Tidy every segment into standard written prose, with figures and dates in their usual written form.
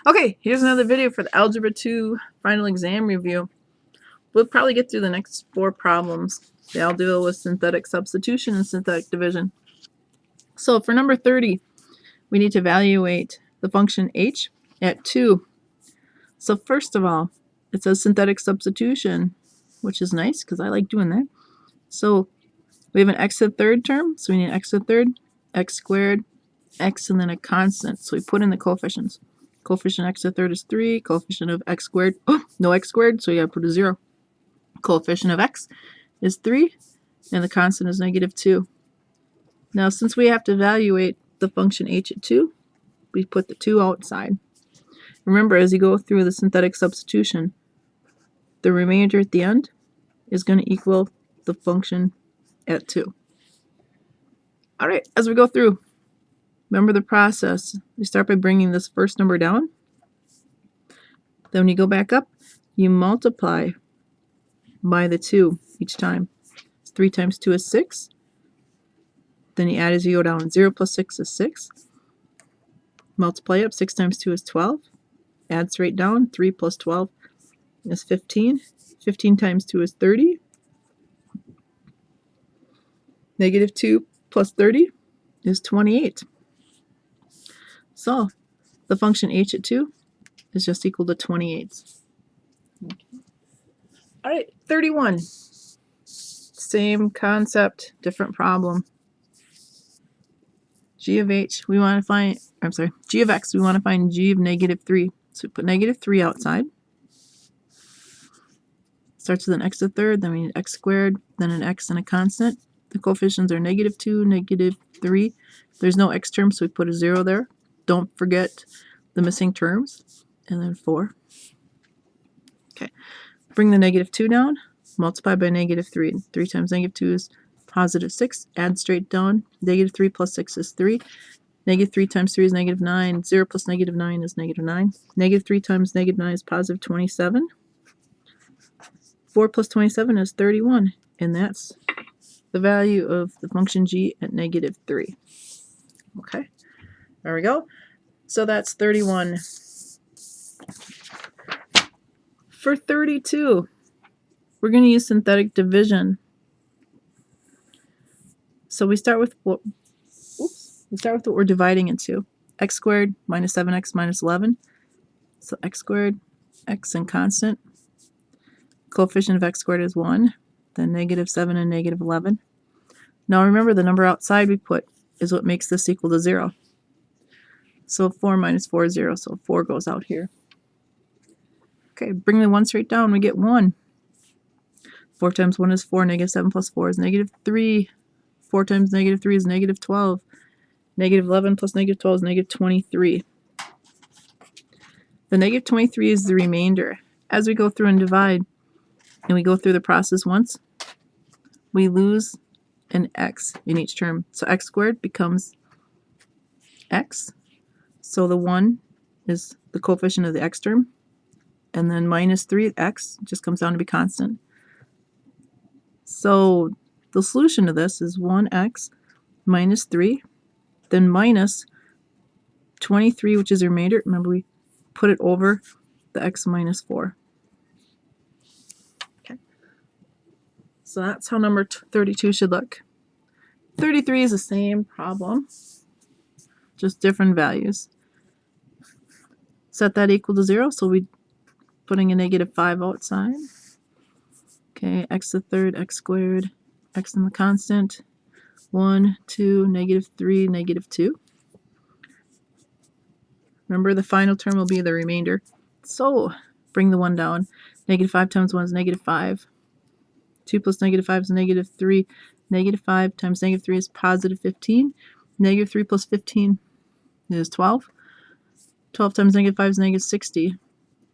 Okay, here's another video for the Algebra 2 final exam review. We'll probably get through the next 4 problems. They all deal with synthetic substitution and synthetic division. So for number 30, we need to evaluate the function h at 2. So first of all, it says synthetic substitution, which is nice because I like doing that. So we have an x to the third term, so we need x to the third, x squared, x, and then a constant. So we put in the coefficients. Coefficient x to the third is 3. Coefficient of x squared, no x squared, so you gotta put a 0. Coefficient of x is 3, and the constant is -2. Now, since we have to evaluate the function h at 2, we put the 2 outside. Remember, as you go through the synthetic substitution, the remainder at the end is going to equal the function at 2. All right, as we go through, remember the process. You start by bringing this first number down. Then when you go back up, you multiply by the 2 each time. 3 times 2 is 6. Then you add as you go down. 0 plus 6 is 6. Multiply up. 6 times 2 is 12. Add straight down. 3 plus 12 is 15. 15 times 2 is 30. -2 plus 30 is 28. So the function h at 2 is just equal to 28. Okay. All right, 31. Same concept, different problem. G of h, we want to find, G of x, we want to find g of -3. So we put -3 outside. Starts with an x to the third, then we need x squared, then an x and a constant. The coefficients are -2, -3. There's no x term, so we put a 0 there. Don't forget the missing terms. And then 4. Okay. Bring the -2 down. Multiply by -3. 3 times -2 is +6. Add straight down. -3 plus 6 is 3. -3 times 3 is -9. 0 plus -9 is -9. -3 times -9 is +27. 4 plus 27 is 31. And that's the value of the function g at -3. Okay, there we go. So that's 31. For 32, we're going to use synthetic division. So we start with what we're dividing into. X squared minus 7x minus 11. So x squared, x and constant. Coefficient of x squared is 1. Then -7 and -11. Now remember, the number outside we put is what makes this equal to 0. So 4 minus 4 is 0, so 4 goes out here. Okay, bring the 1 straight down, we get 1. 4 times 1 is 4, -7 plus 4 is -3. 4 times -3 is -12. -11 plus -12 is -23. The -23 is the remainder. As we go through and divide, and we go through the process once, we lose an x in each term. So x squared becomes x. So the 1 is the coefficient of the x term. And then -3x just comes down to be constant. So the solution to this is 1x minus 3, then minus 23, which is the remainder. Remember, we put it over the x minus 4. Okay. So that's how number 32 should look. 33 is the same problem, just different values. Set that equal to 0, so we putting a -5 outside. Okay, x to the third, x squared, x and the constant. 1, 2, -3, -2. Remember, the final term will be the remainder. So bring the 1 down. -5 times 1 is -5. 2 plus -5 is -3. -5 times -3 is +15. -3 plus 15 is 12. 12 times -5 is -60.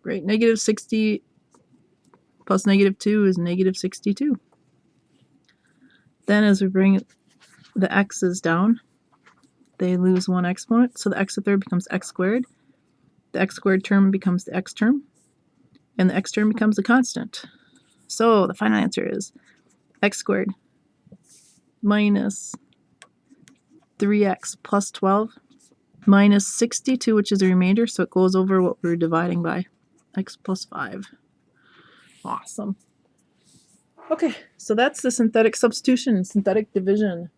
Right, -60 plus -2 is -62. Then as we bring the x's down, they lose one exponent, so the x to the third becomes x squared. The x squared term becomes the x term, and the x term becomes the constant. So the final answer is x squared minus 3x plus 12 minus 62, which is a remainder, so it goes over what we were dividing by, x plus 5. Awesome. Okay, so that's the synthetic substitution and synthetic division.